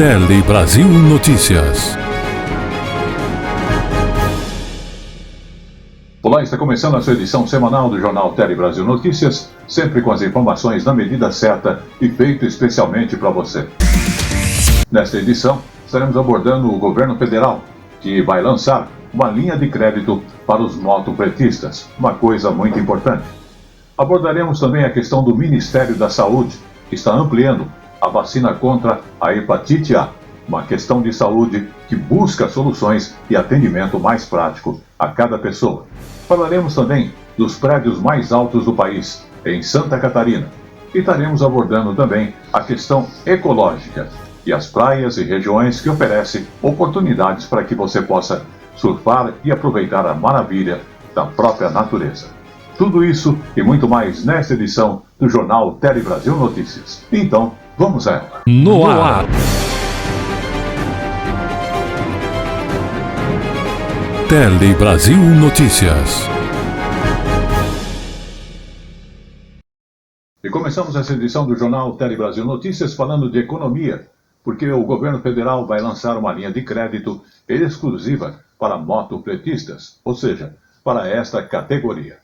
Tele Brasil Notícias. Olá, está começando a sua edição semanal do Jornal Tele Brasil Notícias, sempre com as informações na medida certa e feito especialmente para você. Nesta edição, estaremos abordando o governo federal, que vai lançar uma linha de crédito para os motopretistas, uma coisa muito importante. Abordaremos também a questão do Ministério da Saúde, que está ampliando a vacina contra a hepatite A, uma questão de saúde que busca soluções e atendimento mais prático a cada pessoa. Falaremos também dos prédios mais altos do país, em Santa Catarina. E estaremos abordando também a questão ecológica e as praias e regiões que oferecem oportunidades para que você possa surfar e aproveitar a maravilha da própria natureza. Tudo isso e muito mais nesta edição do Jornal Tele Brasil Notícias. Então, vamos a ela. No ar. Tele Brasil Notícias. E começamos essa edição do Jornal Tele Brasil Notícias falando de economia, porque o governo federal vai lançar uma linha de crédito exclusiva para motopretistas, ou seja, para esta categoria.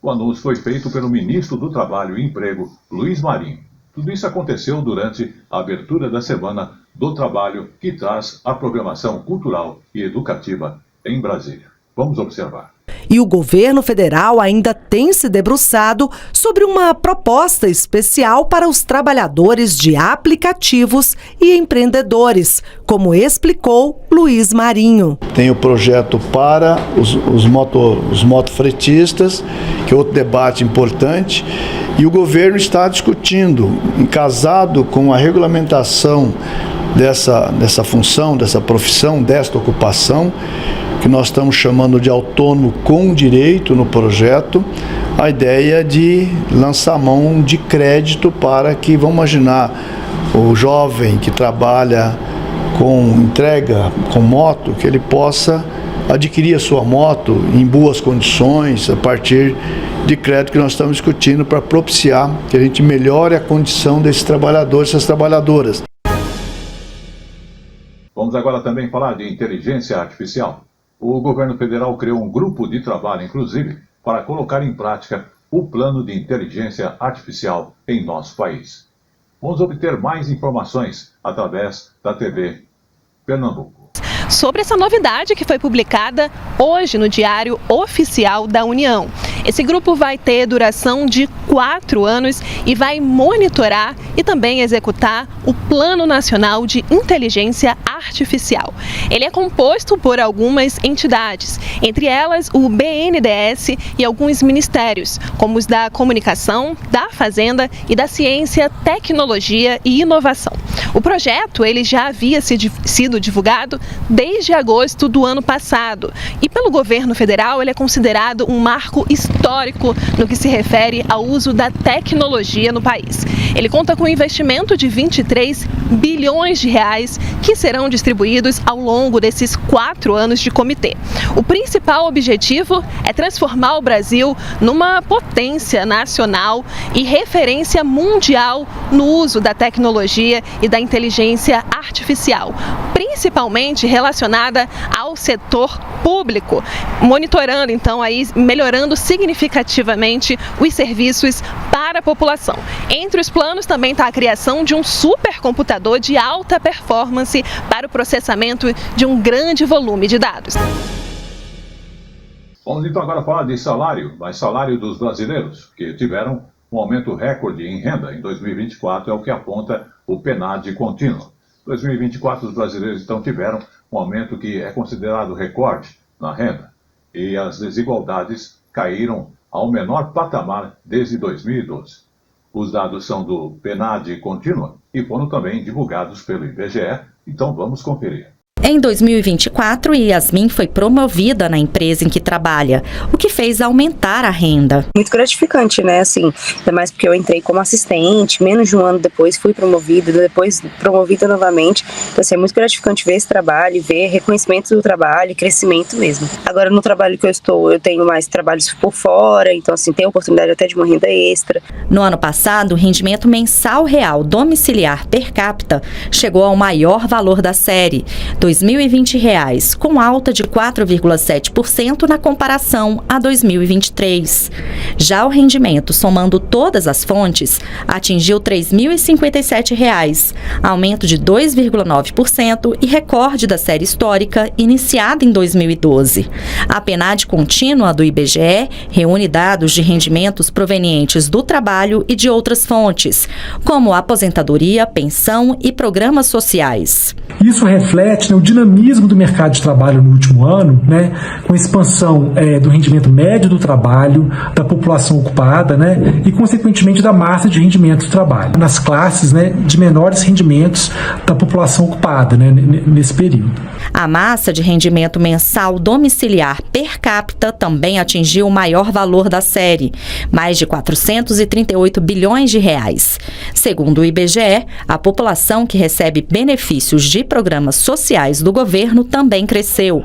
O anúncio foi feito pelo ministro do Trabalho e Emprego, Luiz Marinho. Tudo isso aconteceu durante a abertura da Semana do Trabalho, que traz a programação cultural e educativa em Brasília. Vamos observar. E o governo federal ainda tem se debruçado sobre uma proposta especial para os trabalhadores de aplicativos e empreendedores, como explicou Luiz Marinho. Tem o projeto para os motofretistas, que é outro debate importante, e o governo está discutindo, casado com a regulamentação dessa função, dessa profissão, desta ocupação, que nós estamos chamando de autônomo com direito no projeto, a ideia de lançar mão de crédito para que, vamos imaginar, o jovem que trabalha com entrega com moto, que ele possa adquirir a sua moto em boas condições, a partir de crédito que nós estamos discutindo para propiciar que a gente melhore a condição desses trabalhadores e dessas trabalhadoras. Vamos agora também falar de inteligência artificial. O governo federal criou um grupo de trabalho, inclusive, para colocar em prática o plano de inteligência artificial em nosso país. Vamos obter mais informações através da TV Pernambuco. Sobre essa novidade que foi publicada hoje no Diário Oficial da União. Esse grupo vai ter duração de 4 anos e vai monitorar e também executar o Plano Nacional de Inteligência Artificial. Ele é composto por algumas entidades, entre elas o BNDES e alguns ministérios, como os da Comunicação, da Fazenda e da Ciência, Tecnologia e Inovação. O projeto ele já havia sido divulgado desde agosto do ano passado e pelo governo federal ele é considerado um marco histórico no que se refere ao uso da tecnologia no país. Ele conta com um investimento de 23 bilhões de reais que serão distribuídos ao longo desses 4 anos de comitê. O principal objetivo é transformar o Brasil numa potência nacional e referência mundial no uso da tecnologia e da inteligência artificial, principalmente relacionada ao setor público, monitorando então aí, melhorando significativamente os serviços para a população. Entre os planos também está a criação de um supercomputador de alta performance para o processamento de um grande volume de dados. Vamos então agora falar de salário, mas salário dos brasileiros, que tiveram um aumento recorde em renda em 2024, é o que aponta o PNAD contínuo. Em 2024, os brasileiros então tiveram um aumento que é considerado recorde na renda e as desigualdades caíram ao menor patamar desde 2012. Os dados são do PNAD contínuo e foram também divulgados pelo IBGE, então vamos conferir. Em 2024, Yasmin foi promovida na empresa em que trabalha, o que fez aumentar a renda. Muito gratificante, né? Assim, ainda mais porque eu entrei como assistente, menos de um ano depois fui promovida, depois promovida novamente. Então, assim, é muito gratificante ver esse trabalho, ver reconhecimento do trabalho, crescimento mesmo. Agora, no trabalho que eu estou, eu tenho mais trabalhos por fora, então, assim, tem oportunidade até de uma renda extra. No ano passado, o rendimento mensal real domiciliar per capita chegou ao maior valor da série, R$ 2.020, com alta de 4,7% na comparação a 2023. Já o rendimento, somando todas as fontes, atingiu R$ 3.057, aumento de 2,9% e recorde da série histórica iniciada em 2012. A PNAD contínua do IBGE reúne dados de rendimentos provenientes do trabalho e de outras fontes, como aposentadoria, pensão e programas sociais. Isso reflete o dinamismo do mercado de trabalho no último ano, com a expansão do rendimento médio do trabalho, da população ocupada, e, consequentemente, da massa de rendimento do trabalho, nas classes de menores rendimentos da população ocupada nesse período. A massa de rendimento mensal domiciliar per capita também atingiu o maior valor da série, mais de R$ 438 bilhões. Segundo o IBGE, a população que recebe benefícios de programas sociais do governo também cresceu,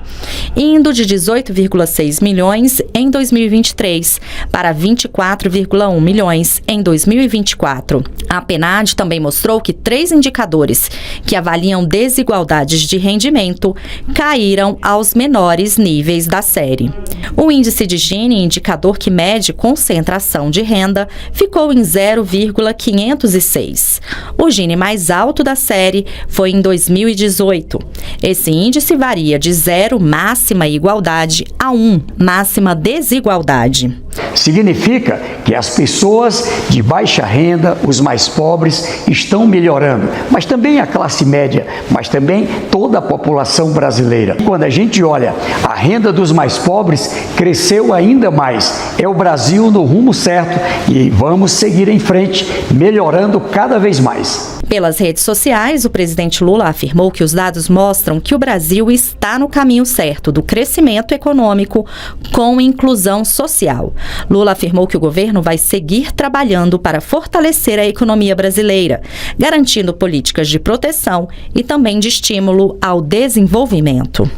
indo de 18,6 milhões em 2023 para 24,1 milhões em 2024. A PNAD também mostrou que 3 indicadores que avaliam desigualdades de rendimento caíram aos menores níveis da série. O índice de Gini, indicador que mede concentração de renda, ficou em 0,506. O Gini mais alto da série foi em 2018. Esse índice varia de 0, máxima igualdade, a 1, máxima desigualdade. Significa que as pessoas de baixa renda, os mais pobres, estão melhorando, mas também a classe média, mas também toda a população brasileira. Quando a gente olha, a renda dos mais pobres cresceu ainda mais. É o Brasil no rumo certo e vamos seguir em frente, melhorando cada vez mais. Pelas redes sociais, o presidente Lula afirmou que os dados mostram que o Brasil está no caminho certo do crescimento econômico com inclusão social. Lula afirmou que o governo vai seguir trabalhando para fortalecer a economia brasileira, garantindo políticas de proteção e também de estímulo ao desenvolvimento.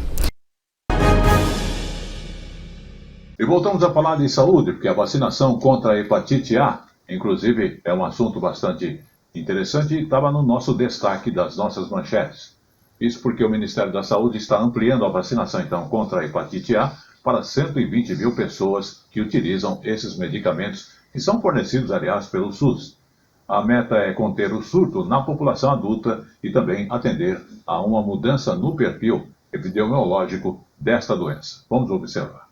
E voltamos a falar de saúde, porque a vacinação contra a hepatite A, inclusive, é um assunto bastante interessante e estava no nosso destaque das nossas manchetes. Isso porque o Ministério da Saúde está ampliando a vacinação, então, contra a hepatite A para 120 mil pessoas que utilizam esses medicamentos, que são fornecidos, aliás, pelo SUS. A meta é conter o surto na população adulta e também atender a uma mudança no perfil epidemiológico desta doença. Vamos observar.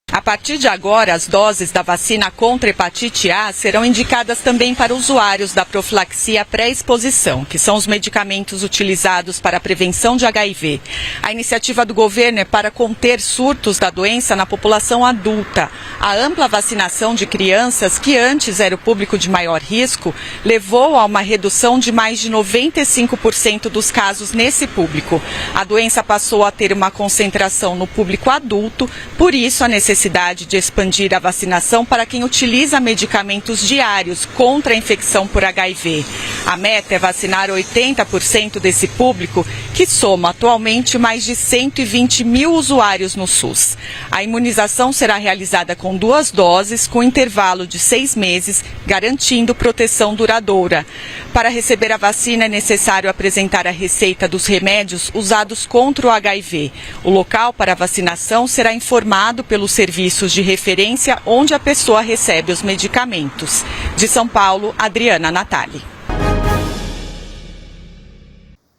A partir de agora, as doses da vacina contra hepatite A serão indicadas também para usuários da profilaxia pré-exposição, que são os medicamentos utilizados para a prevenção de HIV. A iniciativa do governo é para conter surtos da doença na população adulta. A ampla vacinação de crianças, que antes era o público de maior risco, levou a uma redução de mais de 95% dos casos nesse público. A doença passou a ter uma concentração no público adulto, por isso a necessidade de expandir a vacinação para quem utiliza medicamentos diários contra a infecção por HIV. A meta é vacinar 80% desse público, que soma atualmente mais de 120 mil usuários no SUS. A imunização será realizada com 2 doses, com intervalo de 6 meses, garantindo proteção duradoura. Para receber a vacina é necessário apresentar a receita dos remédios usados contra o HIV. O local para a vacinação será informado pelos serviços de referência onde a pessoa recebe os medicamentos. De São Paulo, Adriana Natali.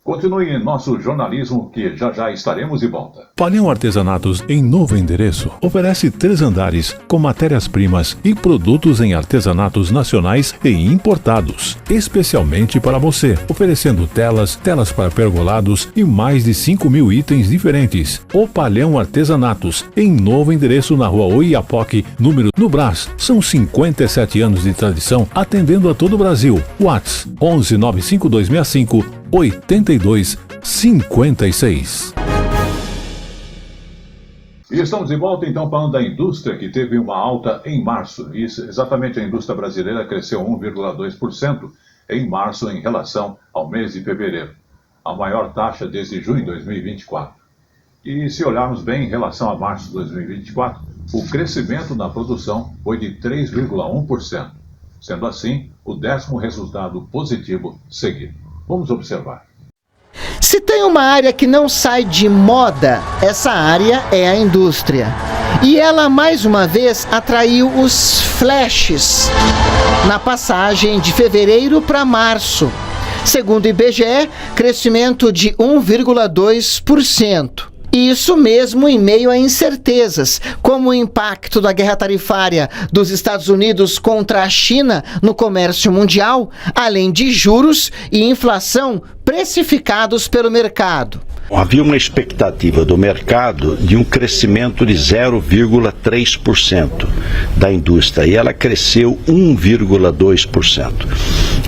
Continue em nosso jornalismo, que já estaremos de volta. Palhão Artesanatos, em novo endereço, oferece 3 andares com matérias-primas e produtos em artesanatos nacionais e importados, especialmente para você, oferecendo telas para pergolados e mais de 5.000 itens diferentes. O Palhão Artesanatos, em novo endereço na Rua Oiapoque, número no Brás. São 57 anos de tradição, atendendo a todo o Brasil. WhatsApp 11 95265 8256. E estamos de volta então falando da indústria, que teve uma alta em março. Isso, exatamente, a indústria brasileira cresceu 1,2% em março em relação ao mês de fevereiro, a maior taxa desde junho de 2024. E se olharmos bem em relação a março de 2024, o crescimento na produção foi de 3,1%, sendo assim o 10º resultado positivo seguido. Vamos observar. Se tem uma área que não sai de moda, essa área é a indústria. E ela, mais uma vez, atraiu os flashes na passagem de fevereiro para março. Segundo o IBGE, crescimento de 1,2%. Isso mesmo em meio a incertezas, como o impacto da guerra tarifária dos Estados Unidos contra a China no comércio mundial, além de juros e inflação precificados pelo mercado. Havia uma expectativa do mercado de um crescimento de 0,3% da indústria e ela cresceu 1,2%.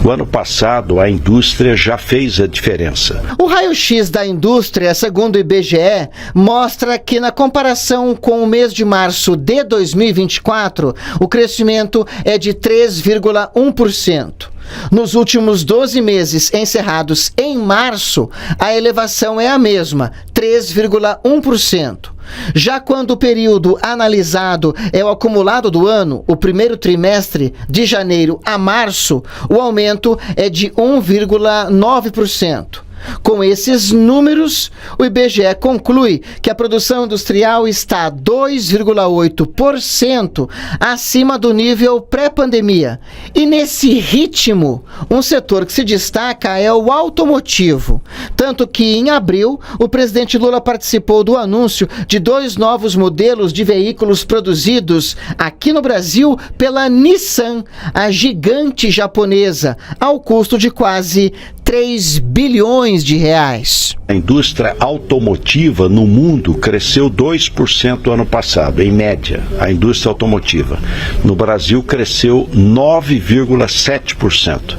O ano passado, a indústria já fez a diferença. O raio-x da indústria, segundo o IBGE, mostra que na comparação com o mês de março de 2024, o crescimento é de 3,1%. Nos últimos 12 meses encerrados em março, a elevação é a mesma, 3,1%. Já quando o período analisado é o acumulado do ano, o primeiro trimestre, de janeiro a março, o aumento é de 1,9%. Com esses números, o IBGE conclui que a produção industrial está 2,8% acima do nível pré-pandemia. E nesse ritmo, um setor que se destaca é o automotivo. Tanto que, em abril, o presidente Lula participou do anúncio de 2 novos modelos de veículos produzidos aqui no Brasil pela Nissan, a gigante japonesa, ao custo de quase 3 bilhões de reais. A indústria automotiva no mundo cresceu 2% ano passado, em média, a indústria automotiva. No Brasil cresceu 9,7%.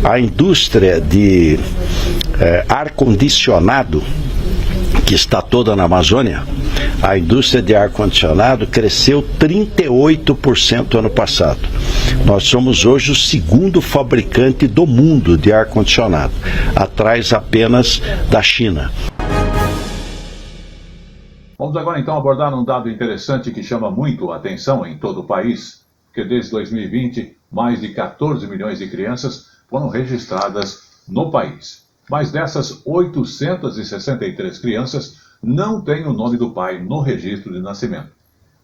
A indústria de ar-condicionado, que está toda na Amazônia, a indústria de ar-condicionado cresceu 38% ano passado. Nós somos hoje o 2º fabricante do mundo de ar-condicionado, atrás apenas da China. Vamos agora então abordar um dado interessante que chama muito a atenção em todo o país, que desde 2020, mais de 14 milhões de crianças foram registradas no país. Mas dessas, 863 crianças não têm o nome do pai no registro de nascimento.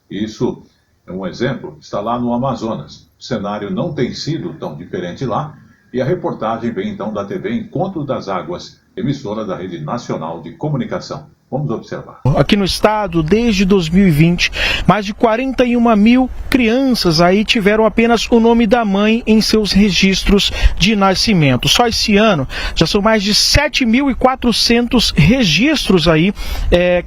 Isso é um exemplo, está lá no Amazonas. O cenário não tem sido tão diferente lá, e a reportagem vem então da TV Encontro das Águas, emissora da Rede Nacional de Comunicação. Vamos observar. Aqui no estado, desde 2020, mais de 41 mil crianças aí tiveram apenas o nome da mãe em seus registros de nascimento. Só esse ano já são mais de 7.400 registros aí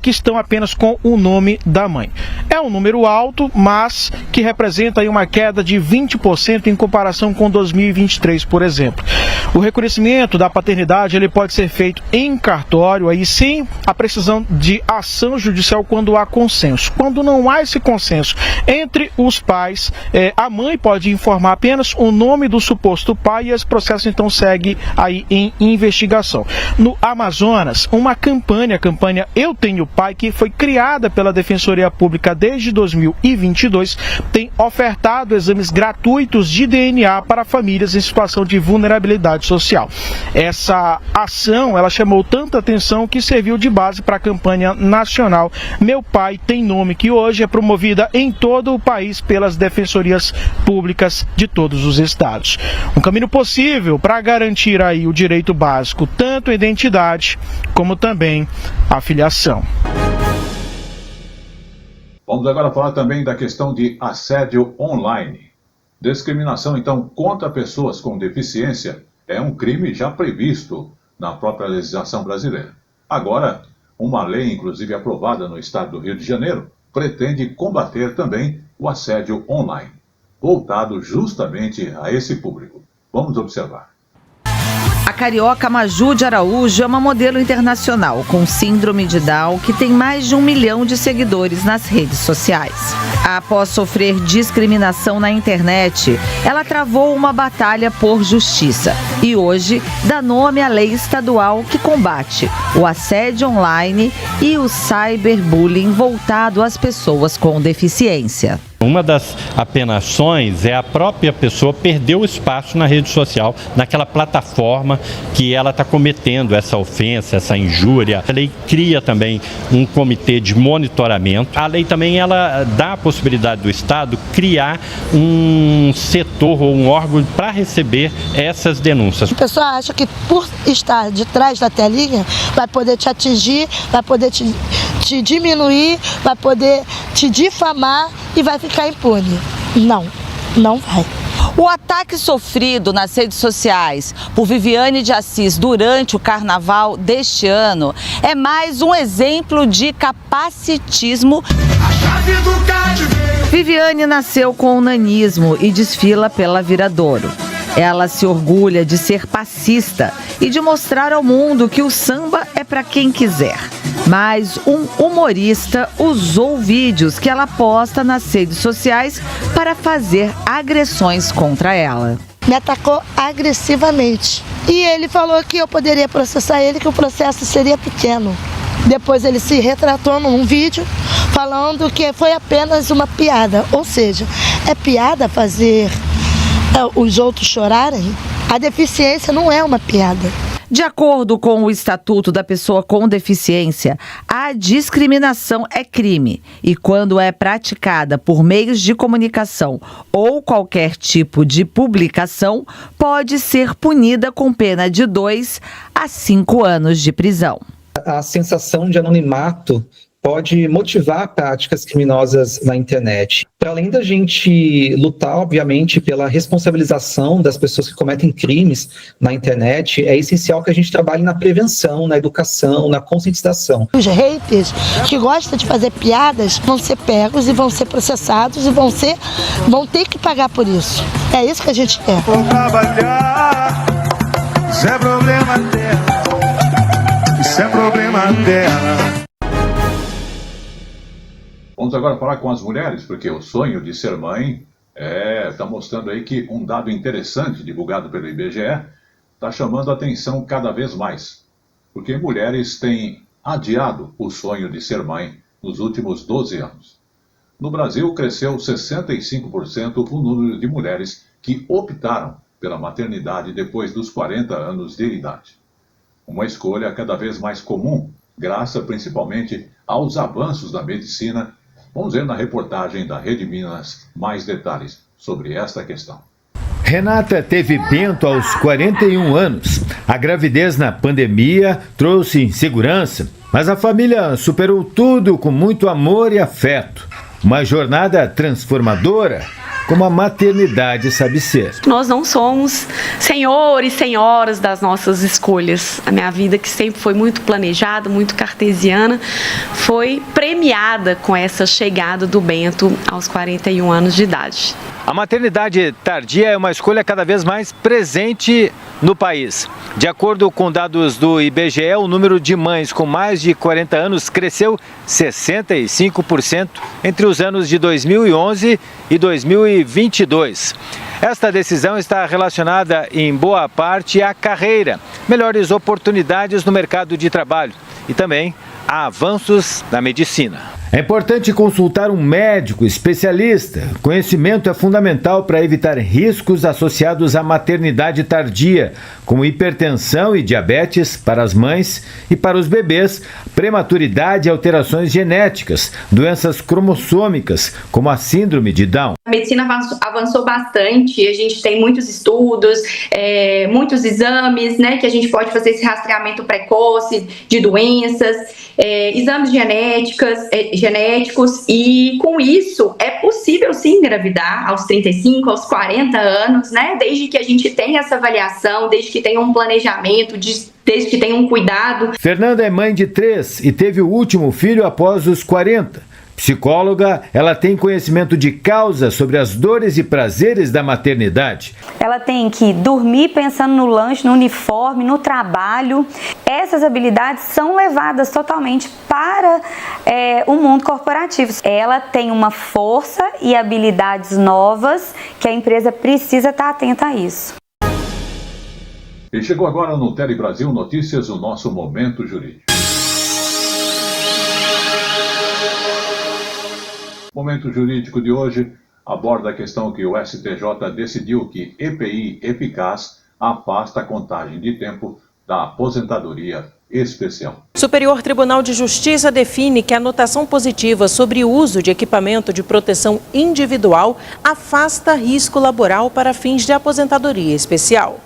que estão apenas com o nome da mãe. É um número alto, mas que representa aí uma queda de 20% em comparação com 2023, por exemplo. O reconhecimento da paternidade ele pode ser feito em cartório, aí sem a precisão de ação judicial quando há consenso. Quando não há esse consenso entre os pais, a mãe pode informar apenas o nome do suposto pai e esse processo então segue aí em investigação. No Amazonas, uma campanha, a campanha Eu Tenho Pai, que foi criada pela Defensoria Pública desde 2022, tem ofertado exames gratuitos de DNA para famílias em situação de vulnerabilidade social. Essa ação, ela chamou tanta atenção que serviu de base para a campanha nacional Meu Pai Tem Nome, que hoje é promovida em todo o país pelas defensorias públicas de todos os estados. Um caminho possível para garantir aí o direito básico, tanto a identidade como também a filiação. Vamos agora falar também da questão de assédio online. Discriminação, então, contra pessoas com deficiência é um crime já previsto na própria legislação brasileira. Agora, uma lei, inclusive aprovada no estado do Rio de Janeiro, pretende combater também o assédio online, voltado justamente a esse público. Vamos observar. A carioca Maju de Araújo é uma modelo internacional com síndrome de Down que tem mais de 1 milhão de seguidores nas redes sociais. Após sofrer discriminação na internet, ela travou uma batalha por justiça e hoje dá nome à lei estadual que combate o assédio online e o cyberbullying voltado às pessoas com deficiência. Uma das apenações é a própria pessoa perder o espaço na rede social, naquela plataforma que ela está cometendo essa ofensa, essa injúria. A lei cria também um comitê de monitoramento. A lei também ela dá a possibilidade do Estado criar um setor ou um órgão para receber essas denúncias. A pessoa acha que por estar de trás da telinha vai poder te atingir, vai poder te diminuir, vai poder te difamar e vai ficar impune. Não vai. O ataque sofrido nas redes sociais por Viviane de Assis durante o carnaval deste ano é mais um exemplo de capacitismo. Viviane nasceu com o nanismo e desfila pela Viradouro. Ela se orgulha de ser passista e de mostrar ao mundo que o samba é para quem quiser. Mas um humorista usou vídeos que ela posta nas redes sociais para fazer agressões contra ela. Me atacou agressivamente. E ele falou que eu poderia processar ele, que o processo seria pequeno. Depois ele se retratou num vídeo falando que foi apenas uma piada. Ou seja, é piada fazer os outros chorarem? A deficiência não é uma piada. De acordo com o Estatuto da Pessoa com Deficiência, a discriminação é crime e, quando é praticada por meios de comunicação ou qualquer tipo de publicação, pode ser punida com pena de 2 a 5 anos de prisão. A sensação de anonimato pode motivar práticas criminosas na internet. Para além da gente lutar, obviamente, pela responsabilização das pessoas que cometem crimes na internet, é essencial que a gente trabalhe na prevenção, na educação, na conscientização. Os haters que gostam de fazer piadas vão ser pegos e vão ser processados e vão ter que pagar por isso. É isso que a gente quer. Vou trabalhar, isso é problema dela, isso é problema dela. Vamos agora falar com as mulheres, porque o sonho de ser mãe está mostrando aí que um dado interessante divulgado pelo IBGE está chamando a atenção cada vez mais. Porque mulheres têm adiado o sonho de ser mãe nos últimos 12 anos. No Brasil, cresceu 65% o número de mulheres que optaram pela maternidade depois dos 40 anos de idade. Uma escolha cada vez mais comum, graças principalmente aos avanços da medicina. Vamos ver na reportagem da Rede Minas mais detalhes sobre esta questão. Renata teve Bento aos 41 anos. A gravidez na pandemia trouxe insegurança, mas a família superou tudo com muito amor e afeto. Uma jornada transformadora, como a maternidade sabe ser. Nós não somos senhores e senhoras das nossas escolhas. A minha vida, que sempre foi muito planejada, muito cartesiana, foi premiada com essa chegada do Bento aos 41 anos de idade. A maternidade tardia é uma escolha cada vez mais presente no país. De acordo com dados do IBGE, o número de mães com mais de 40 anos cresceu 65% entre os anos de 2011 e 2022. Esta decisão está relacionada em boa parte à carreira, melhores oportunidades no mercado de trabalho e também a avanços na medicina. É importante consultar um médico especialista. Conhecimento é fundamental para evitar riscos associados à maternidade tardia, como hipertensão e diabetes para as mães e para os bebês, prematuridade e alterações genéticas, doenças cromossômicas, como a síndrome de Down. A medicina avançou bastante, a gente tem muitos estudos, muitos exames, né, que a gente pode fazer esse rastreamento precoce de doenças, exames genéticos, e com isso é possível sim engravidar aos 35, aos 40 anos, né, desde que a gente tenha essa avaliação, desde que tenha um planejamento, desde que tenha um cuidado. Fernanda é mãe de 3 e teve o último filho após os 40. Psicóloga, ela tem conhecimento de causa sobre as dores e prazeres da maternidade. Ela tem que dormir pensando no lanche, no uniforme, no trabalho. Essas habilidades são levadas totalmente para o mundo corporativo. Ela tem uma força e habilidades novas que a empresa precisa estar atenta a isso. E chegou agora no Tele Brasil Notícias o nosso Momento Jurídico. O Momento Jurídico de hoje aborda a questão que o STJ decidiu que EPI eficaz afasta a contagem de tempo da aposentadoria especial. O Superior Tribunal de Justiça define que a anotação positiva sobre o uso de equipamento de proteção individual afasta risco laboral para fins de aposentadoria especial.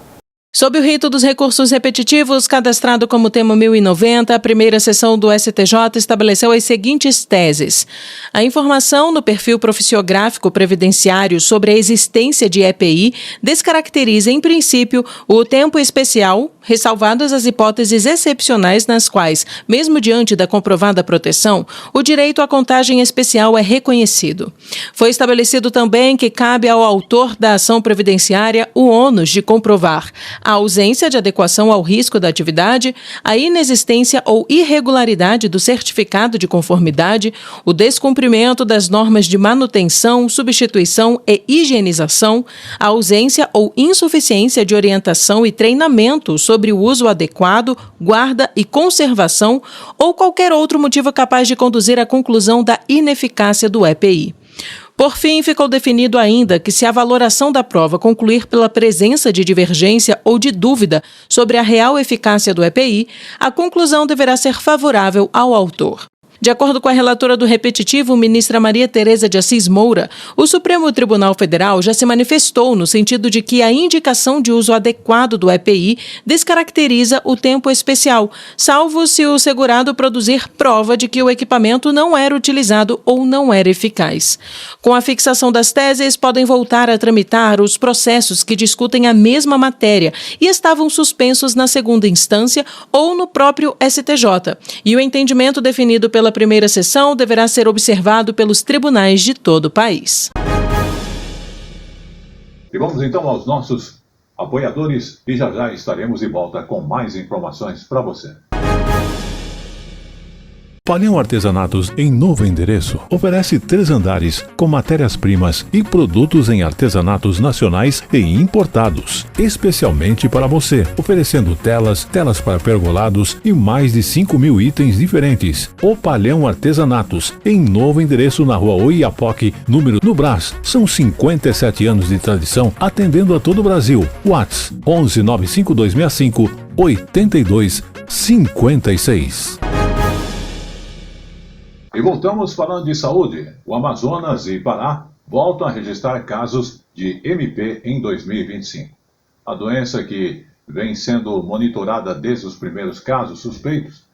Sob o rito dos recursos repetitivos, cadastrado como tema 1090, a primeira sessão do STJ estabeleceu as seguintes teses. A informação no perfil profissiográfico previdenciário sobre a existência de EPI descaracteriza, em princípio, o tempo especial, ressalvadas as hipóteses excepcionais nas quais, mesmo diante da comprovada proteção, o direito à contagem especial é reconhecido. Foi estabelecido também que cabe ao autor da ação previdenciária o ônus de comprovar a ausência de adequação ao risco da atividade, a inexistência ou irregularidade do certificado de conformidade, o descumprimento das normas de manutenção, substituição e higienização, a ausência ou insuficiência de orientação e treinamento sobre o uso adequado, guarda e conservação ou qualquer outro motivo capaz de conduzir à conclusão da ineficácia do EPI. Por fim, ficou definido ainda que se a valoração da prova concluir pela presença de divergência ou de dúvida sobre a real eficácia do EPI, a conclusão deverá ser favorável ao autor. De acordo com a relatora do repetitivo, ministra Maria Tereza de Assis Moura, o Supremo Tribunal Federal já se manifestou no sentido de que a indicação de uso adequado do EPI descaracteriza o tempo especial, salvo se o segurado produzir prova de que o equipamento não era utilizado ou não era eficaz. Com a fixação das teses, podem voltar a tramitar os processos que discutem a mesma matéria e estavam suspensos na segunda instância ou no próprio STJ, e o entendimento definido pela primeira sessão deverá ser observado pelos tribunais de todo o país. E vamos então aos nossos apoiadores e já estaremos de volta com mais informações para você. Palhão Artesanatos, em novo endereço, oferece 3 andares com matérias-primas e produtos em artesanatos nacionais e importados, especialmente para você, oferecendo telas para pergolados e mais de 5.000 itens diferentes. O Palhão Artesanatos, em novo endereço na Rua Oiapoque, número no Brás. São 57 anos de tradição, atendendo a todo o Brasil. WhatsApp 11 95265 8256. E voltamos falando de saúde. O Amazonas e Pará voltam a registrar casos de MP em 2025. A doença que vem sendo monitorada desde os primeiros casos suspeitos.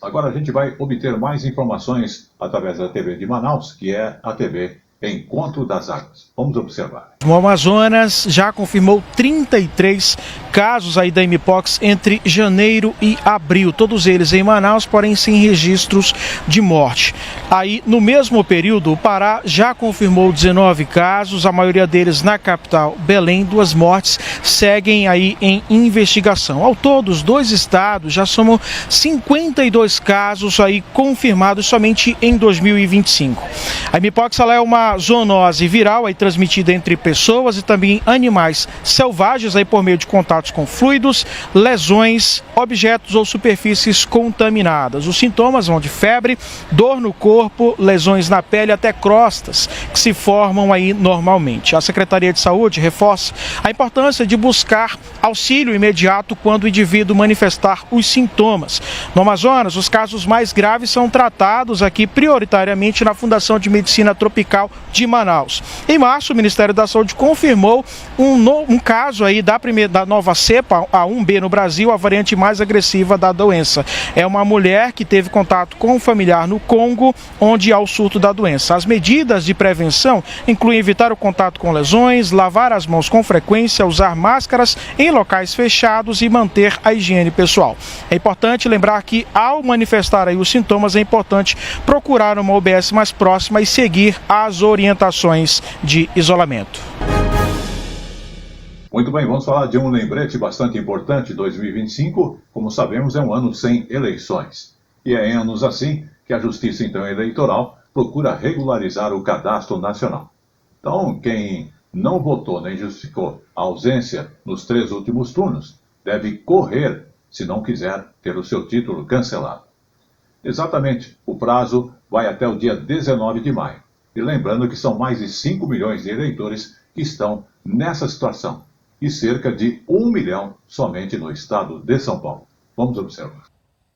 Agora a gente vai obter mais informações através da TV de Manaus, que é a TV Encontro das Águas. Vamos observar. O Amazonas já confirmou 33 casos aí da Mpox entre janeiro e abril, todos eles em Manaus, porém sem registros de morte. Aí, no mesmo período, o Pará já confirmou 19 casos, a maioria deles na capital Belém. 2 mortes seguem aí em investigação. Ao todo, os 2 estados já somam 52 casos aí confirmados somente em 2025. A Mpox ela é uma zoonose viral aí transmitida entre pessoas e também animais selvagens aí por meio de contatos com fluidos, lesões, objetos ou superfícies contaminadas. Os sintomas vão de febre, dor no corpo, lesões na pele até crostas que se formam aí normalmente. A Secretaria de Saúde reforça a importância de buscar auxílio imediato quando o indivíduo manifestar os sintomas. No Amazonas, os casos mais graves são tratados aqui prioritariamente na Fundação de Medicina Tropical de Manaus. Em março, o Ministério da Saúde confirmou um caso aí da nova cepa, a 1B no Brasil, a variante mais agressiva da doença. É uma mulher que teve contato com um familiar no Congo, onde há o surto da doença. As medidas de prevenção incluem evitar o contato com lesões, lavar as mãos com frequência, usar máscaras em locais fechados e manter a higiene pessoal. É importante lembrar que, ao manifestar aí os sintomas, é importante procurar uma UBS mais próxima e seguir as orientações de isolamento. Muito bem, vamos falar de um lembrete bastante importante. 2025, como sabemos, é um ano sem eleições. E é em anos assim que a Justiça então Eleitoral procura regularizar o cadastro nacional. Então, quem não votou nem justificou a ausência nos 3 últimos turnos deve correr se não quiser ter o seu título cancelado. Exatamente, o prazo vai até o dia 19 de maio. E lembrando que são mais de 5 milhões de eleitores que estão nessa situação. E cerca de 1 milhão somente no estado de São Paulo. Vamos observar.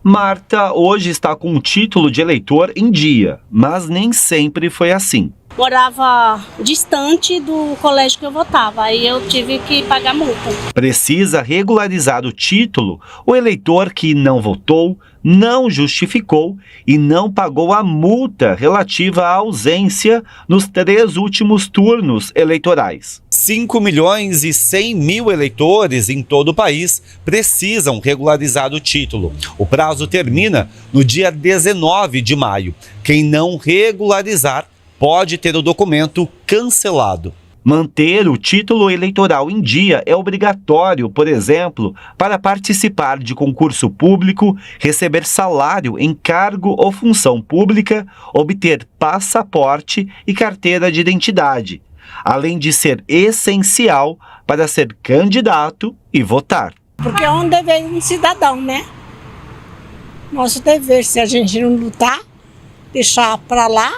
Marta hoje está com o título de eleitor em dia, mas nem sempre foi assim. Morava distante do colégio que eu votava, aí eu tive que pagar multa. Precisa regularizar o título o eleitor que não votou, não justificou e não pagou a multa relativa à ausência nos 3 últimos turnos eleitorais. 5 milhões e 100 mil eleitores em todo o país precisam regularizar o título. O prazo termina no dia 19 de maio. Quem não regularizar pode ter o documento cancelado. Manter o título eleitoral em dia é obrigatório, por exemplo, para participar de concurso público, receber salário em cargo ou função pública, obter passaporte e carteira de identidade, além de ser essencial para ser candidato e votar. Porque é um dever de um cidadão, né? Nosso dever, se a gente não lutar, deixar para lá,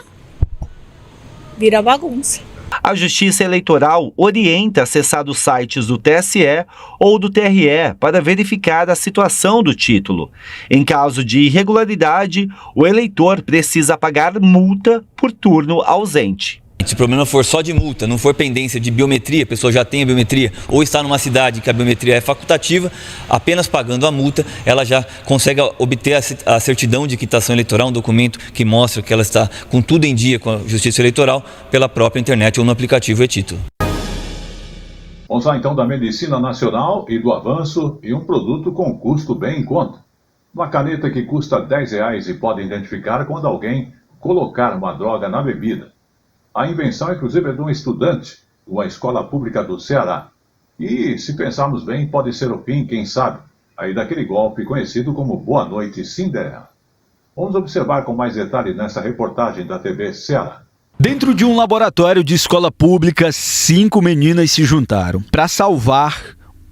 vira bagunça. A Justiça Eleitoral orienta a acessar os sites do TSE ou do TRE para verificar a situação do título. Em caso de irregularidade, o eleitor precisa pagar multa por turno ausente. Se o problema for só de multa, não for pendência de biometria, a pessoa já tem a biometria, ou está numa cidade que a biometria é facultativa, apenas pagando a multa, ela já consegue obter a certidão de quitação eleitoral, um documento que mostra que ela está com tudo em dia com a Justiça Eleitoral, pela própria internet ou no aplicativo e-título. Vamos lá então da medicina nacional e do avanço e um produto com custo bem em conta. Uma caneta que custa R$10 e pode identificar quando alguém colocar uma droga na bebida. A invenção, inclusive, é de um estudante de uma escola pública do Ceará. E, se pensarmos bem, pode ser o fim, quem sabe, aí daquele golpe conhecido como Boa Noite Cinderela. Vamos observar com mais detalhes nessa reportagem da TV Ceará. Dentro de um laboratório de escola pública, 5 meninas se juntaram para salvar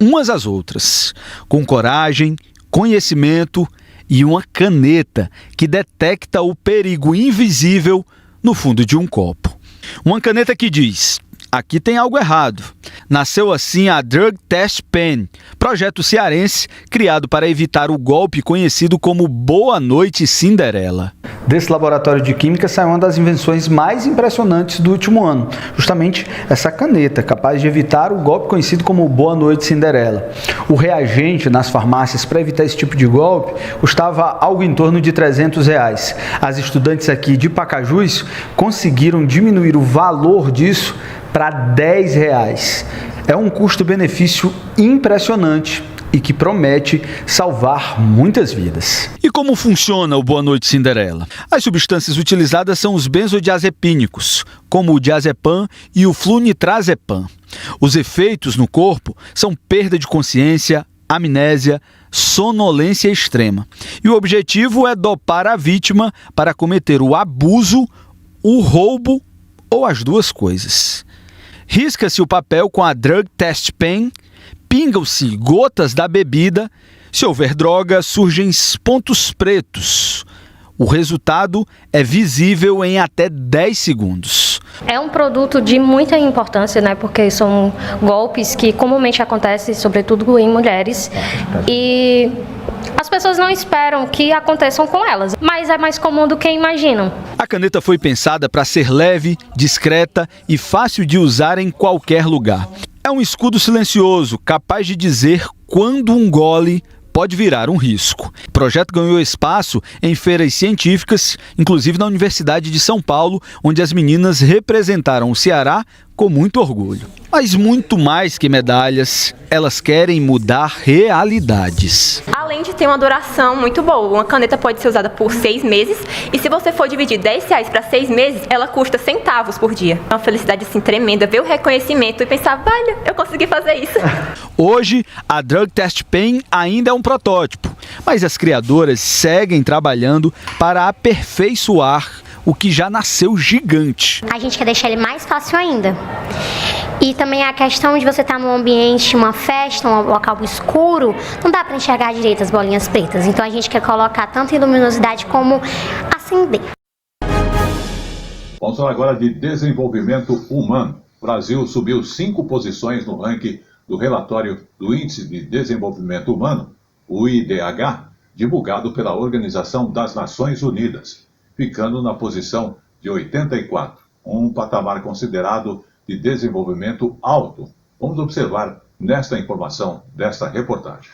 umas às outras, com coragem, conhecimento e uma caneta que detecta o perigo invisível no fundo de um copo. Uma caneta que diz: aqui tem algo errado. Nasceu assim a Drug Test Pen, projeto cearense criado para evitar o golpe conhecido como Boa Noite Cinderela. Desse laboratório de química saiu uma das invenções mais impressionantes do último ano, justamente essa caneta, capaz de evitar o golpe conhecido como Boa Noite Cinderela. O reagente nas farmácias para evitar esse tipo de golpe custava algo em torno de R$300. As estudantes aqui de Pacajus conseguiram diminuir o valor disso para R$10. É um custo-benefício impressionante e que promete salvar muitas vidas. E como funciona o Boa Noite Cinderela? As substâncias utilizadas são os benzodiazepínicos, como o diazepam e o flunitrazepam. Os efeitos no corpo são perda de consciência, amnésia, sonolência extrema. E o objetivo é dopar a vítima para cometer o abuso, o roubo ou as duas coisas. Risca-se o papel com a Drug Test Pen, pingam-se gotas da bebida. Se houver droga, surgem pontos pretos. O resultado é visível em até 10 segundos. É um produto de muita importância, né? Porque são golpes que comumente acontecem, sobretudo em mulheres. E as pessoas não esperam que aconteçam com elas, mas é mais comum do que imaginam. A caneta foi pensada para ser leve, discreta e fácil de usar em qualquer lugar. É um escudo silencioso, capaz de dizer quando um gole pode virar um risco. O projeto ganhou espaço em feiras científicas, inclusive na Universidade de São Paulo, onde as meninas representaram o Ceará com muito orgulho. Mas muito mais que medalhas, elas querem mudar realidades. Além de ter uma duração muito boa, uma caneta pode ser usada por 6 meses e se você for dividir R$10 para 6 meses, ela custa centavos por dia. É uma felicidade assim tremenda ver o reconhecimento e pensar, olha, eu consegui fazer isso. Hoje, a Drug Test Pen ainda é um protótipo, mas as criadoras seguem trabalhando para aperfeiçoar o que já nasceu gigante. A gente quer deixar ele mais fácil ainda. E também a questão de você estar num ambiente, uma festa, um local escuro, não dá para enxergar direito as bolinhas pretas. Então a gente quer colocar tanto em luminosidade como acender. Vamos falar agora de desenvolvimento humano. O Brasil subiu 5 posições no ranking do relatório do Índice de Desenvolvimento Humano, o IDH, divulgado pela Organização das Nações Unidas, ficando na posição de 84, um patamar considerado de desenvolvimento alto. Vamos observar nesta informação desta reportagem.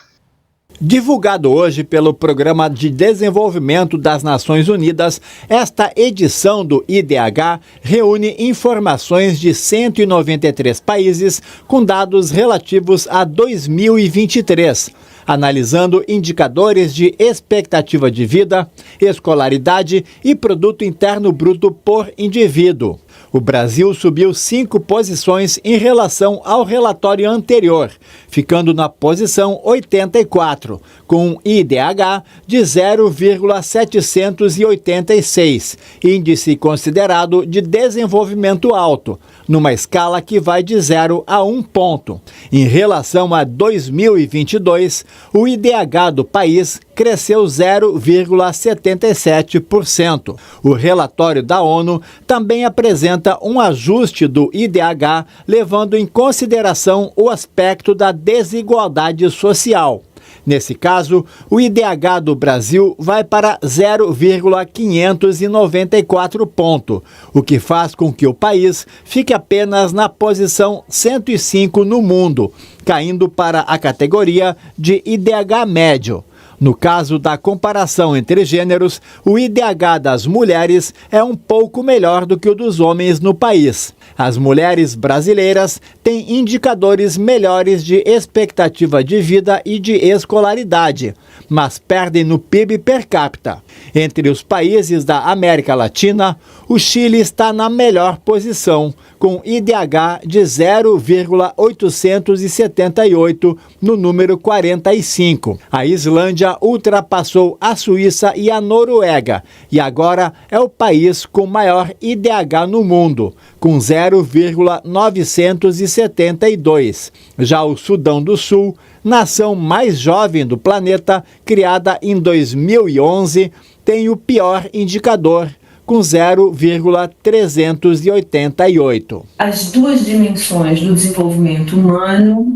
Divulgado hoje pelo Programa de Desenvolvimento das Nações Unidas, esta edição do IDH reúne informações de 193 países com dados relativos a 2023, analisando indicadores de expectativa de vida, escolaridade e produto interno bruto por indivíduo. O Brasil subiu 5 posições em relação ao relatório anterior, ficando na posição 84, com um IDH de 0,786, índice considerado de desenvolvimento alto, numa escala que vai de 0 a 1 ponto. Em relação a 2022, o IDH do país cresceu 0,77%. O relatório da ONU também apresenta um ajuste do IDH, levando em consideração o aspecto da desigualdade social. Nesse caso, o IDH do Brasil vai para 0,594 ponto, o que faz com que o país fique apenas na posição 105 no mundo, caindo para a categoria de IDH médio. No caso da comparação entre gêneros, o IDH das mulheres é um pouco melhor do que o dos homens no país. As mulheres brasileiras têm indicadores melhores de expectativa de vida e de escolaridade, mas perdem no PIB per capita. Entre os países da América Latina, o Chile está na melhor posição, com IDH de 0,878 no número 45. A Islândia ultrapassou a Suíça e a Noruega e agora é o país com maior IDH no mundo, com 0,972. Já o Sudão do Sul, nação mais jovem do planeta, criada em 2011, tem o pior indicador, com 0,388. As duas dimensões do desenvolvimento humano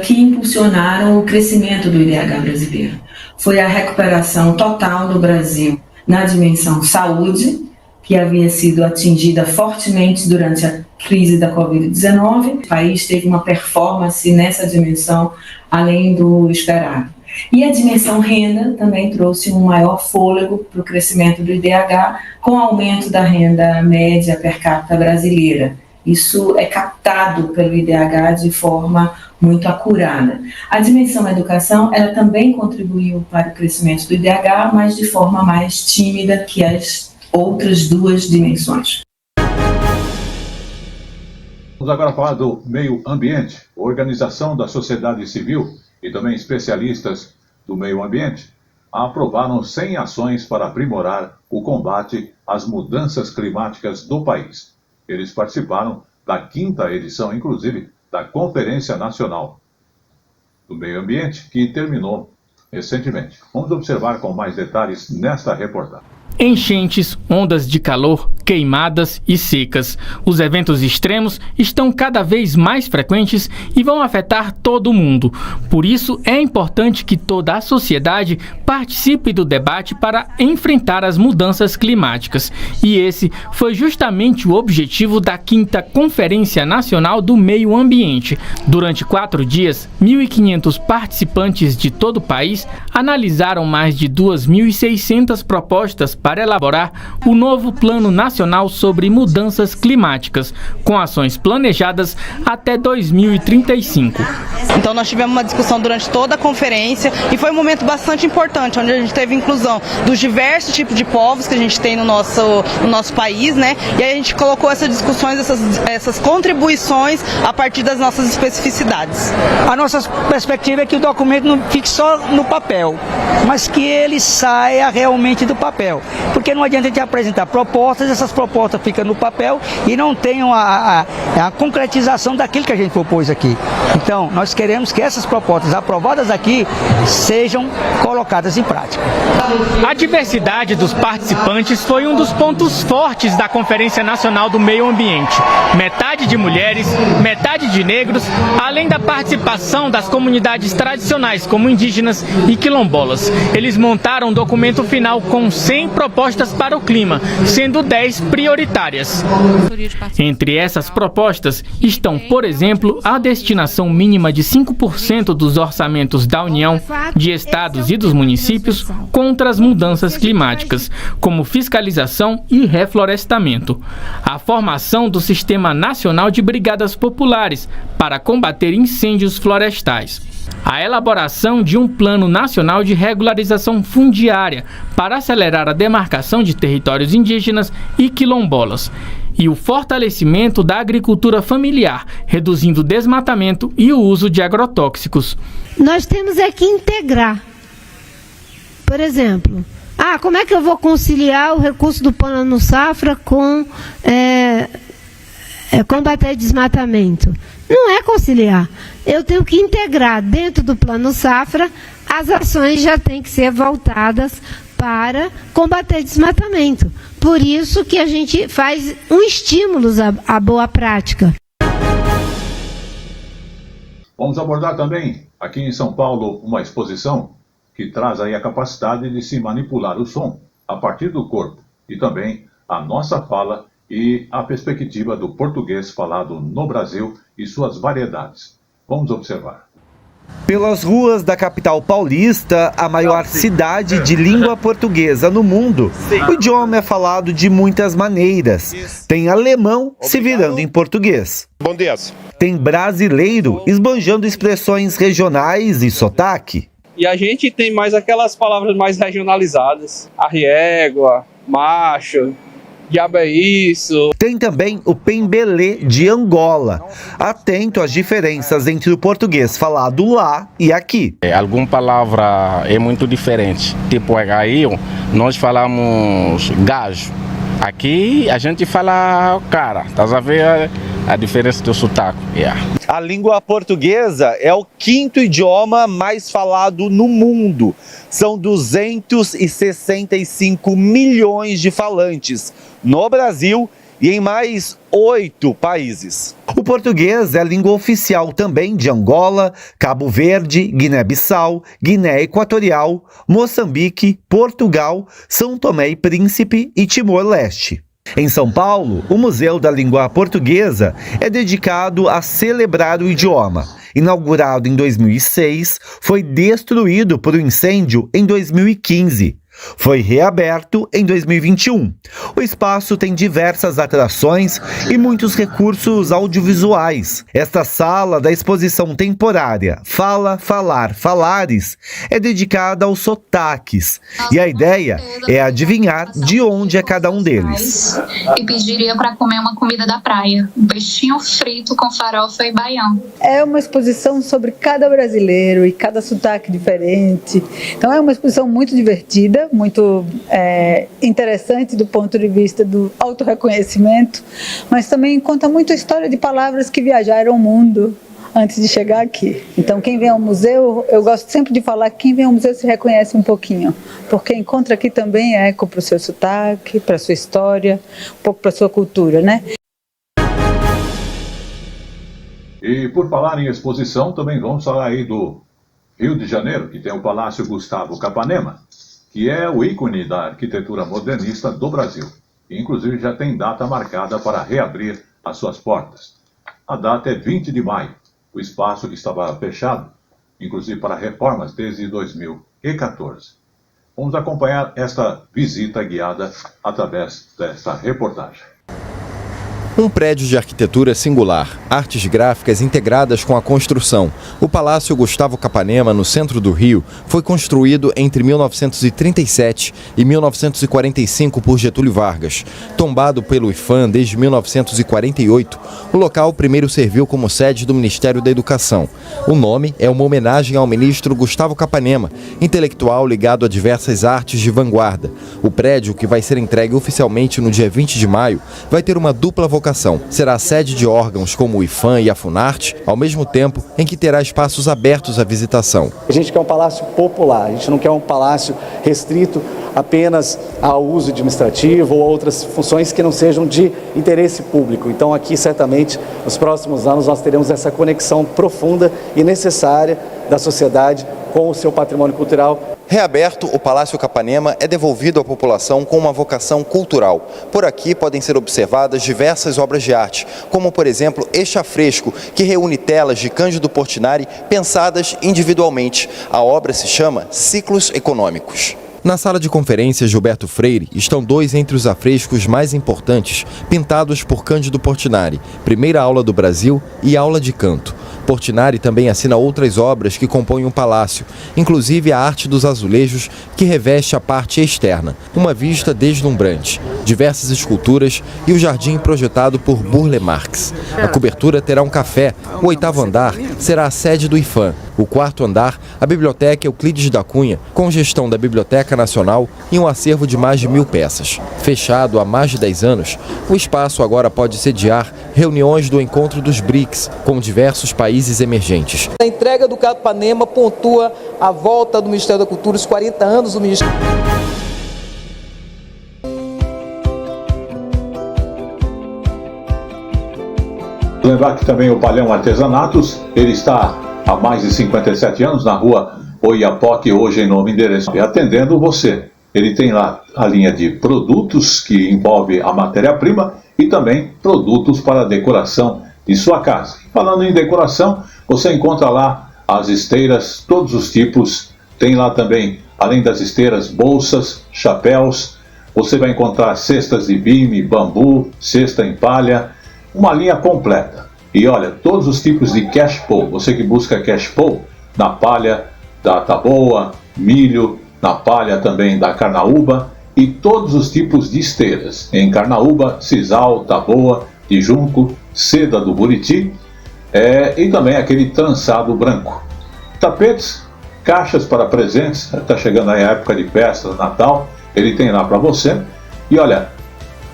que impulsionaram o crescimento do IDH brasileiro. Foi a recuperação total do Brasil na dimensão saúde, que havia sido atingida fortemente durante a crise da Covid-19. O país teve uma performance nessa dimensão além do esperado. E a dimensão renda também trouxe um maior fôlego para o crescimento do IDH, com o aumento da renda média per capita brasileira. Isso é captado pelo IDH de forma muito acurada. A dimensão educação, ela também contribuiu para o crescimento do IDH, mas de forma mais tímida que as outras duas dimensões. Vamos agora falar do meio ambiente. A Organização da Sociedade Civil e também especialistas do meio ambiente aprovaram 100 ações para aprimorar o combate às mudanças climáticas do país. Eles participaram da 5ª edição, inclusive, da Conferência Nacional do Meio Ambiente, que terminou recentemente. Vamos observar com mais detalhes nesta reportagem. enchentes, ondas de calor, queimadas e secas. Os eventos extremos estão cada vez mais frequentes e vão afetar todo mundo. Por isso, é importante que toda a sociedade participe do debate para enfrentar as mudanças climáticas. E esse foi justamente o objetivo da 5ª Conferência Nacional do Meio Ambiente. Durante 4 dias, 1.500 participantes de todo o país analisaram mais de 2.600 propostas para elaborar o novo Plano Nacional sobre Mudanças Climáticas, com ações planejadas até 2035. Então nós tivemos uma discussão durante toda a conferência e foi um momento bastante importante, onde a gente teve inclusão dos diversos tipos de povos que a gente tem no nosso país, né? E aí a gente colocou essas discussões, essas contribuições a partir das nossas especificidades. A nossa perspectiva é que o documento não fique só no papel, mas que ele saia realmente do papel. Porque não adianta a gente apresentar propostas, essas propostas ficam no papel e não tenham a concretização daquilo que a gente propôs aqui. Então, nós queremos que essas propostas aprovadas aqui sejam colocadas em prática. A diversidade dos participantes foi um dos pontos fortes da Conferência Nacional do Meio Ambiente. Metade de mulheres, metade de negros, além da participação das comunidades tradicionais, como indígenas e quilombolas. Eles montaram um documento final com 100 propostas para o clima, sendo 10 prioritárias. Entre essas propostas estão, por exemplo, a destinação mínima de 5% dos orçamentos da União, de estados e dos municípios contra as mudanças climáticas, como fiscalização e reflorestamento. A formação do Sistema Nacional de Brigadas Populares para combater incêndios florestais. A elaboração de um Plano Nacional de Regularização Fundiária para acelerar a demarcação de territórios indígenas e quilombolas. E o fortalecimento da agricultura familiar, reduzindo o desmatamento e o uso de agrotóxicos. Nós temos que integrar. Por exemplo, como é que eu vou conciliar o recurso do Plano Safra com combater desmatamento? Não é conciliar. Eu tenho que integrar dentro do Plano Safra, as ações já têm que ser voltadas para combater desmatamento. Por isso que a gente faz um estímulo à boa prática. Vamos abordar também, aqui em São Paulo, uma exposição que traz aí a capacidade de se manipular o som a partir do corpo e também a nossa fala e a perspectiva do português falado no Brasil e suas variedades. Vamos observar. Pelas ruas da capital paulista, a maior cidade de língua portuguesa no mundo, o idioma é falado de muitas maneiras. Tem alemão se virando em português. Bom dia. Tem brasileiro esbanjando expressões regionais e sotaque. E a gente tem mais aquelas palavras mais regionalizadas. Arriégua, macho, diabo é isso. Tem também o pembelê de Angola. Atento às diferenças entre o português falado lá e aqui. Alguma palavra é muito diferente. Tipo, aí nós falamos gajo. Aqui a gente fala cara. Tá a ver a diferença do sotaque? A língua portuguesa é o 5º idioma mais falado no mundo. São 265 milhões de falantes no Brasil e em mais 8 países. O português é a língua oficial também de Angola, Cabo Verde, Guiné-Bissau, Guiné Equatorial, Moçambique, Portugal, São Tomé e Príncipe e Timor-Leste. Em São Paulo, o Museu da Língua Portuguesa é dedicado a celebrar o idioma. Inaugurado em 2006, foi destruído por um incêndio em 2015. Foi reaberto em 2021. O espaço tem diversas atrações e muitos recursos audiovisuais. Esta sala da exposição temporária Fala, Falar, Falares é dedicada aos sotaques. E a ideia é adivinhar de onde é cada um deles. E pediria para comer uma comida da praia, um peixinho frito com farofa e baião. É uma exposição sobre cada brasileiro e cada sotaque diferente. Então é uma exposição muito divertida, muito interessante do ponto de vista do autorreconhecimento, mas também conta muito a história de palavras que viajaram o mundo antes de chegar aqui. Então, quem vem ao museu, eu gosto sempre de falar que quem vem ao museu se reconhece um pouquinho, porque encontra aqui também eco para o seu sotaque, para a sua história, um pouco para a sua cultura, né? E por falar em exposição, também vamos falar aí do Rio de Janeiro, que tem o Palácio Gustavo Capanema, que é o ícone da arquitetura modernista do Brasil. E, inclusive, já tem data marcada para reabrir as suas portas. A data é 20 de maio. O espaço que estava fechado, inclusive para reformas desde 2014. Vamos acompanhar esta visita guiada através desta reportagem. Um prédio de arquitetura singular, artes gráficas integradas com a construção. O Palácio Gustavo Capanema, no centro do Rio, foi construído entre 1937 e 1945 por Getúlio Vargas. Tombado pelo IPHAN desde 1948, o local primeiro serviu como sede do Ministério da Educação. O nome é uma homenagem ao ministro Gustavo Capanema, intelectual ligado a diversas artes de vanguarda. O prédio, que vai ser entregue oficialmente no dia 20 de maio, vai ter uma dupla vocação. Será sede de órgãos como o IPHAN e a Funarte, ao mesmo tempo em que terá espaços abertos à visitação. A gente quer um palácio popular, a gente não quer um palácio restrito apenas ao uso administrativo ou outras funções que não sejam de interesse público. Então aqui, certamente, nos próximos anos nós teremos essa conexão profunda e necessária da sociedade com o seu patrimônio cultural. Reaberto, o Palácio Capanema é devolvido à população com uma vocação cultural. Por aqui podem ser observadas diversas obras de arte, como, por exemplo, este afresco, que reúne telas de Cândido Portinari pensadas individualmente. A obra se chama Ciclos Econômicos. Na sala de conferências Gilberto Freire estão dois entre os afrescos mais importantes, pintados por Cândido Portinari, Primeira Aula do Brasil e Aula de Canto. Portinari também assina outras obras que compõem o palácio, inclusive a arte dos azulejos, que reveste a parte externa, uma vista deslumbrante, diversas esculturas e o jardim projetado por Burle Marx. A cobertura terá um café, o 8º andar será a sede do IPHAN, o 4º andar, a Biblioteca Euclides da Cunha, com gestão da Biblioteca Nacional e um acervo de mais de 1000 peças. Fechado há mais de 10 anos, o espaço agora pode sediar reuniões do Encontro dos BRICS, com diversos países emergentes. A entrega do Capanema pontua a volta do Ministério da Cultura, os 40 anos do Ministério. Lembrar que também o Palhão Artesanatos, ele está há mais de 57 anos na rua Oiapoque, hoje em novo endereço, atendendo você. Ele tem lá a linha de produtos que envolve a matéria-prima e também produtos para decoração de sua casa. Falando em decoração, você encontra lá as esteiras, todos os tipos. Tem lá também, além das esteiras, bolsas, chapéus. Você vai encontrar cestas de bime, bambu, cesta em palha, uma linha completa. E olha, todos os tipos de cash pole. Você que busca cash pole, na palha da taboa, milho, na palha também da carnaúba e todos os tipos de esteiras. Em carnaúba, sisal, taboa, de junco, seda do buriti e também aquele trançado branco. Tapetes, caixas para presentes, está chegando aí a época de festa, Natal, ele tem lá para você. E olha,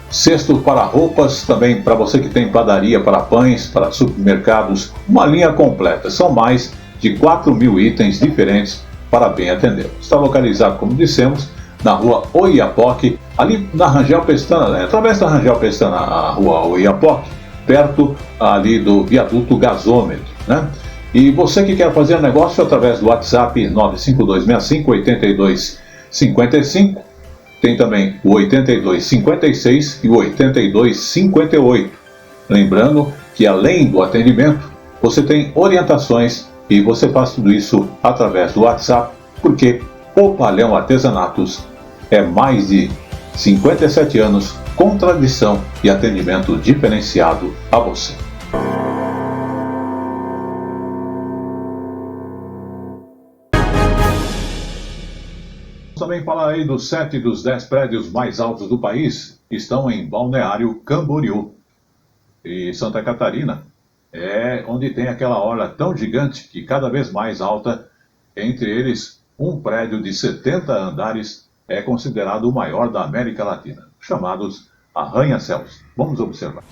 cesto para roupas, também para você que tem padaria, para pães, para supermercados, uma linha completa. São mais de 4.000 itens diferentes para bem atender. Está localizado, como dissemos, na rua Oiapoque, ali na Rangel Pestana, né? Através da Rangel Pestana, a rua Oiapoque, perto ali do viaduto gasômetro, né? E você que quer fazer negócio através do WhatsApp 95265-8255, tem também o 8256 e o 8258. Lembrando que além do atendimento, você tem orientações e você faz tudo isso através do WhatsApp, porque o Palhão Artesanatos é mais de 57 anos com tradição e atendimento diferenciado a você. Também falar aí dos 7 dos 10 prédios mais altos do país estão em Balneário Camboriú. E Santa Catarina é onde tem aquela orla tão gigante que cada vez mais alta, entre eles um prédio de 70 andares é considerado o maior da América Latina, chamados arranha-céus. Vamos observar.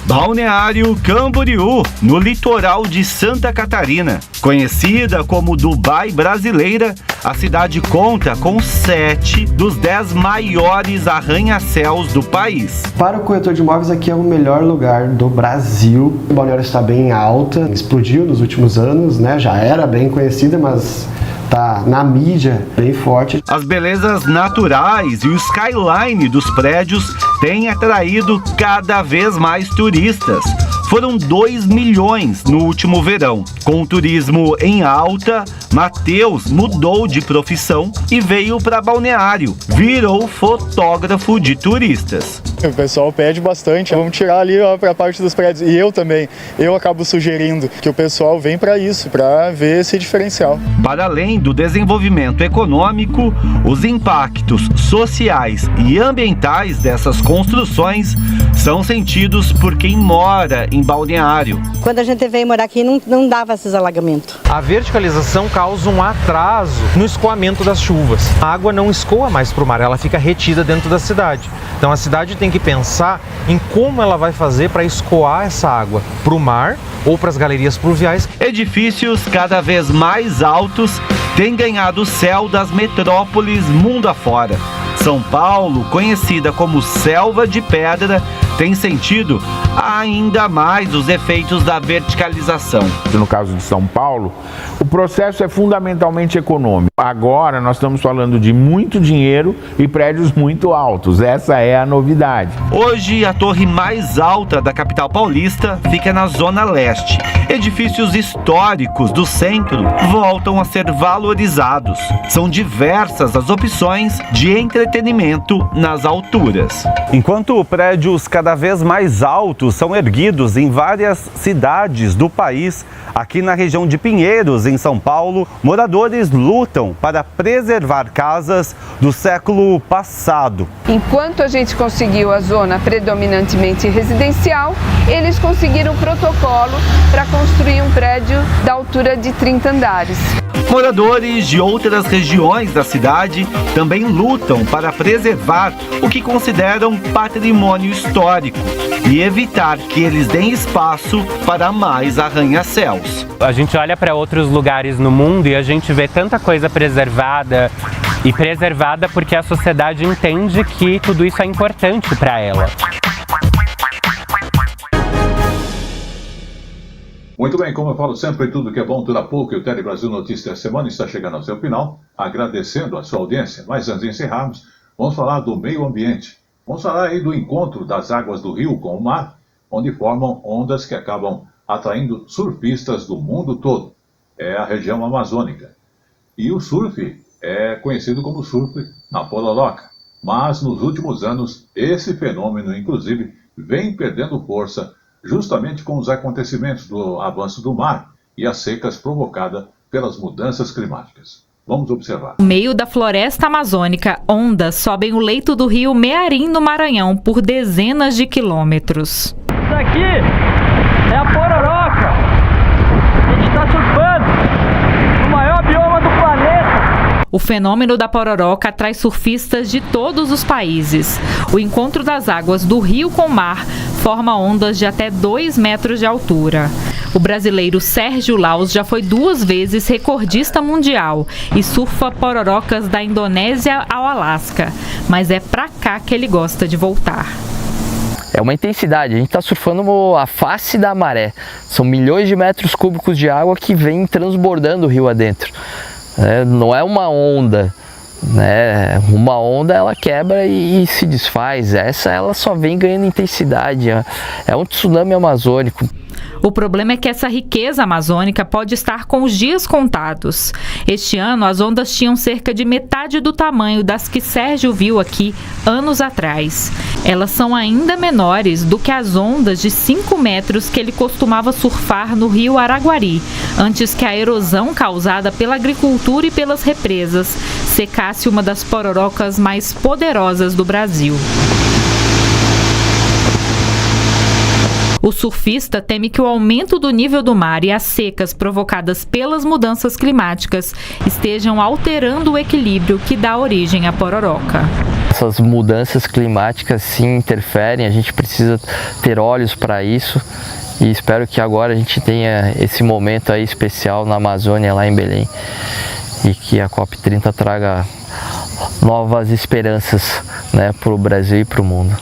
Balneário Camboriú, no litoral de Santa Catarina. Conhecida como Dubai brasileira, a cidade conta com 7 dos 10 maiores arranha-céus do país. Para o corretor de imóveis, aqui é o melhor lugar do Brasil. O balneário está bem alta, explodiu nos últimos anos, né? Já era bem conhecida, mas tá na mídia bem forte. As belezas naturais e o skyline dos prédios têm atraído cada vez mais turistas. Foram 2 milhões no último verão. Com o turismo em alta, Matheus mudou de profissão e veio para Balneário. Virou fotógrafo de turistas. O pessoal pede bastante, vamos tirar ali para a parte dos prédios. E eu também, eu acabo sugerindo que o pessoal vem para isso, para ver esse diferencial. Para além do desenvolvimento econômico, os impactos sociais e ambientais dessas construções são sentidos por quem mora em Balneário. Quando a gente veio morar aqui, não dava esses alagamentos. A verticalização causa um atraso no escoamento das chuvas. A água não escoa mais para o mar, ela fica retida dentro da cidade. Então a cidade tem que pensar em como ela vai fazer para escoar essa água para o mar ou para as galerias pluviais. Edifícios cada vez mais altos têm ganhado o céu das metrópoles mundo afora. São Paulo, conhecida como Selva de Pedra, tem sentido ainda mais os efeitos da verticalização. No caso de São Paulo, o processo é fundamentalmente econômico. Agora nós estamos falando de muito dinheiro e prédios muito altos. Essa é a novidade. Hoje, a torre mais alta da capital paulista fica na Zona Leste. Edifícios históricos do centro voltam a ser valorizados. São diversas as opções de entretenimento nas alturas. Enquanto prédios cada vez mais altos são erguidos em várias cidades do país, aqui na região de Pinheiros, em São Paulo, moradores lutam para preservar casas do século passado. Enquanto a gente conseguiu a zona predominantemente residencial, eles conseguiram o protocolo para construir um prédio da altura de 30 andares. Moradores de outras regiões da cidade também lutam para preservar o que consideram patrimônio histórico e evitar que eles deem espaço para mais arranha-céus. A gente olha para outros lugares no mundo e a gente vê tanta coisa preservada e preservada porque a sociedade entende que tudo isso é importante para ela. Muito bem, como eu falo sempre, tudo que é bom dura pouco, e o Tele Brasil Notícias da Semana está chegando ao seu final, agradecendo a sua audiência. Mas antes de encerrarmos, vamos falar do meio ambiente. Vamos falar aí do encontro das águas do rio com o mar, onde formam ondas que acabam atraindo surfistas do mundo todo. É a região amazônica. E o surf é conhecido como surf na Pororoca. Mas nos últimos anos, esse fenômeno, inclusive, vem perdendo força justamente com os acontecimentos do avanço do mar e as secas provocadas pelas mudanças climáticas. Vamos observar. No meio da floresta amazônica, ondas sobem o leito do rio Mearim, no Maranhão, por dezenas de quilômetros. Isso aqui é a Pororoca. A gente está surfando no maior bioma do planeta. O fenômeno da Pororoca atrai surfistas de todos os países. O encontro das águas do rio com o mar forma ondas de até 2 metros de altura. O brasileiro Sérgio Laus já foi 2 vezes recordista mundial e surfa pororocas da Indonésia ao Alasca, mas é pra cá que ele gosta de voltar. É uma intensidade, a gente está surfando a face da maré. São milhões de metros cúbicos de água que vem transbordando o rio adentro. Não é uma onda. Uma onda ela quebra e se desfaz, essa ela só vem ganhando intensidade, é um tsunami amazônico. O problema é que essa riqueza amazônica pode estar com os dias contados. Este ano, as ondas tinham cerca de metade do tamanho das que Sérgio viu aqui anos atrás. Elas são ainda menores do que as ondas de 5 metros que ele costumava surfar no rio Araguari, antes que a erosão causada pela agricultura e pelas represas secasse uma das pororocas mais poderosas do Brasil. O surfista teme que o aumento do nível do mar e as secas provocadas pelas mudanças climáticas estejam alterando o equilíbrio que dá origem à pororoca. essas mudanças climáticas sim interferem, a gente precisa ter olhos para isso e espero que agora a gente tenha esse momento aí especial na Amazônia, lá em Belém, e que a COP30 traga novas esperanças, né, para o Brasil e para o mundo.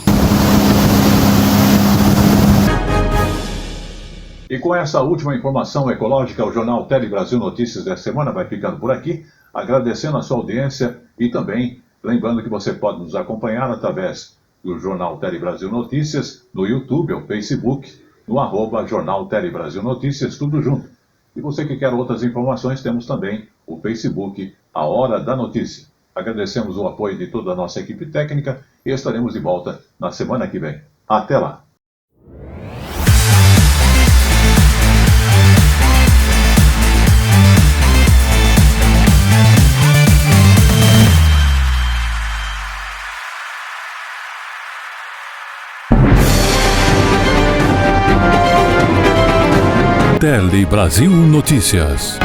E com essa última informação ecológica, o Jornal Tele Brasil Notícias desta semana vai ficando por aqui, agradecendo a sua audiência e também lembrando que você pode nos acompanhar através do Jornal Tele Brasil Notícias, no YouTube ou Facebook, no @Jornal Tele Brasil Notícias, tudo junto. E você que quer outras informações, temos também o Facebook, A Hora da Notícia. Agradecemos o apoio de toda a nossa equipe técnica e estaremos de volta na semana que vem. Até lá! Tele Brasil Notícias.